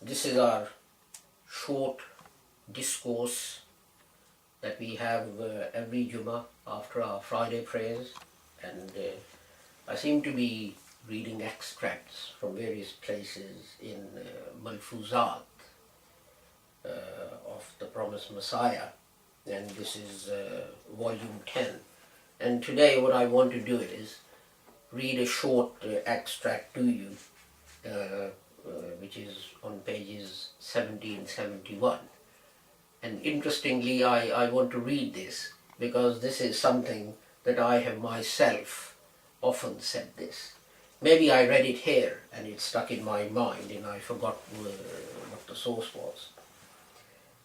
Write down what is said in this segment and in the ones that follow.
This is our short discourse that we have every Jummah after our Friday prayers, and I seem to be reading extracts from various places in Malfuzat of the Promised Messiah, and this is volume 10. And today what I want to do is read a short extract to you, which is on pages 70 and 71. And interestingly, I want to read this because this is something that I have myself often said this. Maybe I read it here and it stuck in my mind and I forgot what the source was.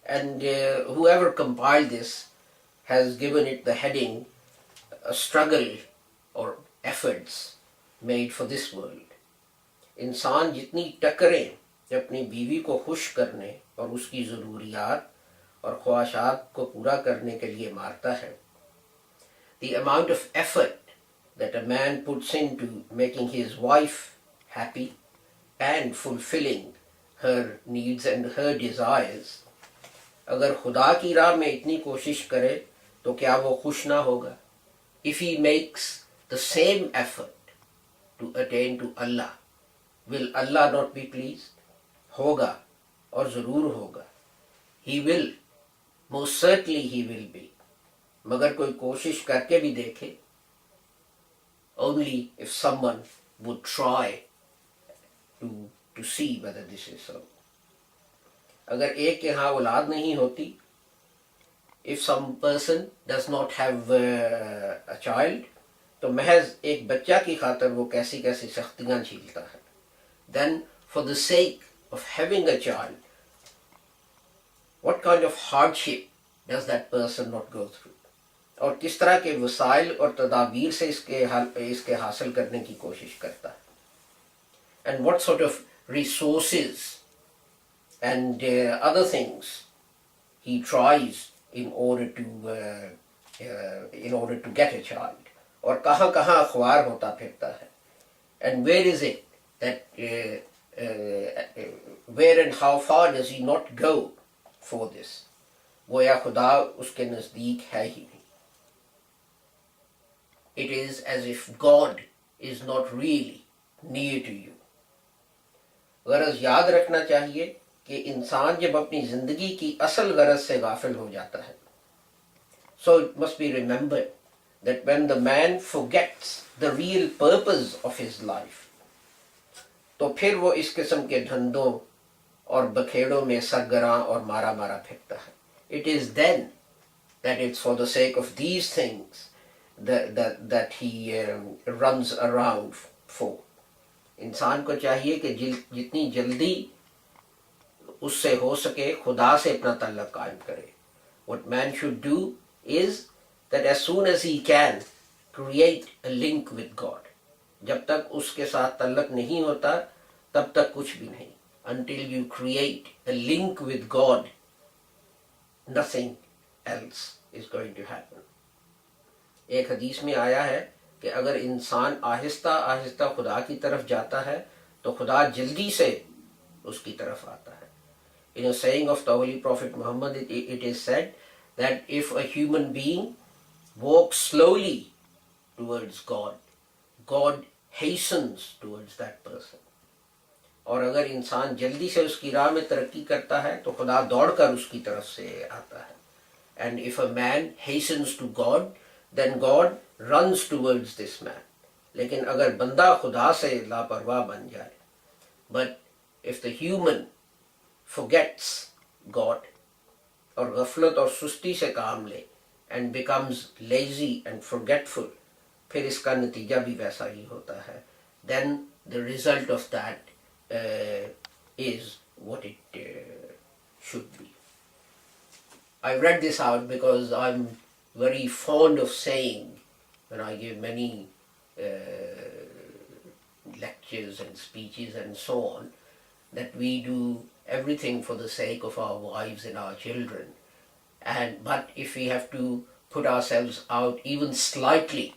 And whoever compiled this has given it the heading, a struggle or efforts made for this world. इंसान जितनी टकरें अपनी बीवी को खुश करने और उसकी ज़रूरियात और ख्वाहिशात को पूरा करने के लिए मारता है. The amount of effort that a man puts into making his wife happy and fulfilling her needs and her desires, अगर खुदा की राह में इतनी कोशिश करे तो क्या वो खुश ना होगा? If he makes the same effort to attain to Allah, will Allah not be pleased? होगा और ज़रूर होगा. He will, most certainly he will be. मगर कोई कोशिश करके भी देखे. Only if someone would try to see whether this is so. अगर एक के यहाँ औलाद नहीं होती, if some person does not have a child, तो महज एक बच्चा की खातर वो कैसी कैसी सख्तियाँ झेलता है. Then for the sake of having a child, what kind of hardship does that person not go through? और किस तरह के वसाइल और तदाबीर से इसके हासिल करने की कोशिश करता है. And what sort of resources and other things he tries in order to get a child. और कहाँ कहाँ अखबार होता फिरता है. And where is it that where and how far does he not go for this? गोया खुदा उसके नज़दीक है ही नहीं. It is as if God is not really near to you. गरज याद रखना चाहिए कि इंसान जब अपनी जिंदगी की असल गरज से गाफिल हो जाता है. So it must be remembered that when the man forgets the real purpose of his life, तो फिर वो इस किस्म के धंधों और बखेड़ों में सरगरां और मारा मारा फिरता है. It is then that it's for the sake of these things that he runs around for. इंसान को चाहिए कि जितनी जल्दी उससे हो सके खुदा से अपना तल्लक कायम करे. What man should do is that as soon as he can create a link with God. जब तक उसके साथ तल्लक नहीं होता तब तक कुछ भी नहीं. Until you create a link with God, nothing else is going to happen. एक हदीस में आया है कि अगर इंसान आहिस्ता आहिस्ता खुदा की तरफ जाता है तो खुदा जल्दी से उसकी तरफ आता है. In a saying of the Holy Prophet Muhammad, it is said that if a human being walks slowly towards God, God hastens towards that person. और अगर इंसान जल्दी से उसकी राह में तरक्की करता है तो खुदा दौड़कर उसकी तरफ से आता है. And if a man hastens to God, then God runs towards this man. लेकिन अगर बंदा खुदा से लापरवाह बन जाए, but if the human forgets God और गफलत और सुस्ती से काम ले and becomes lazy and forgetful, फिर इसका नतीजा भी वैसा ही होता है. Then the result of that is what it should be. I read this out because I'm very fond of saying, when I give many lectures and speeches and so on, that we do everything for the sake of our wives and our children. But if we have to put ourselves out even slightly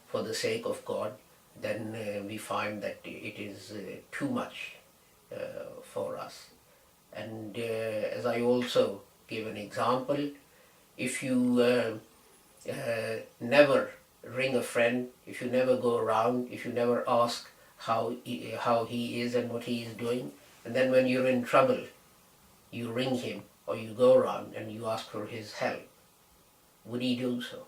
for the sake of God, then we find that it is too much for us. And as I also gave an example, if you never ring a friend, if you never go around, if you never ask how he is and what he is doing, and then when you're in trouble, you ring him or you go around and you ask for his help, would he do so?